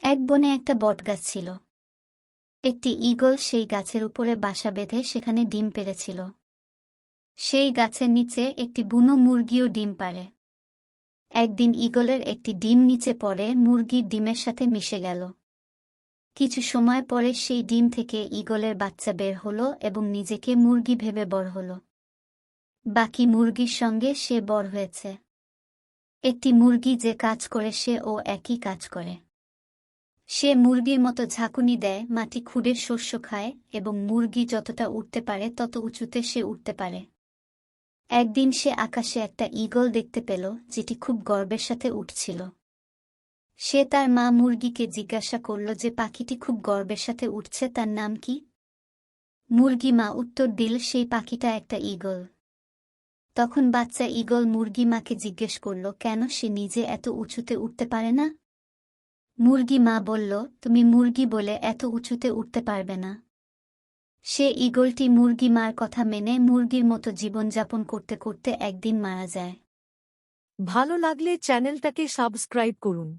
এক বনে একটা বটগাছ ছিল। একটি ঈগল সেই গাছের উপরে বাসা বেঁধে সেখানে ডিম পেড়েছিল। সেই গাছের নিচে একটি বুনো মুরগিও ডিম পাড়ে। একদিন ঈগলের একটি ডিম নিচে পড়ে মুরগির ডিমের সাথে মিশে গেল। কিছু সময় পরে সেই ডিম থেকে ঈগলের বাচ্চা বের হলো এবং নিজেকে মুরগি ভেবে বড় হল। বাকি মুরগির সঙ্গে সে বড় হয়েছে। একটি মুরগি যে কাজ করে সেও একই কাজ করে। সে মুরগির মতো ঝাঁকুনি দেয়, মাটি খুঁড়ে শস্য খায় এবং মুরগি যতটা উঠতে পারে তত উঁচুতে সে উঠতে পারে। একদিন সে আকাশে একটা ঈগল দেখতে পেল, যেটি খুব গর্বের সাথে উঠছিল। সে তার মা মুরগিকে জিজ্ঞাসা করল যে পাখিটি খুব গর্বের সাথে উঠছে, তার নাম কি? মুরগি মা উত্তর দিল, সেই পাখিটা একটা ঈগল। তখন বাচ্চা ঈগল মুরগি মাকে জিজ্ঞেস করল কেন সে নিজে এত উঁচুতে উঠতে পারে না। মুরগি মা বলল, তুমি মুরগি বলে এত উঁচুতে উঠতে পারবে না। সে ঈগলটি মুরগি মার কথা মেনে মুরগির মতো জীবনযাপন করতে করতে একদিন মারা যায়। ভালো লাগলে চ্যানেলটাকে সাবস্ক্রাইব করুন।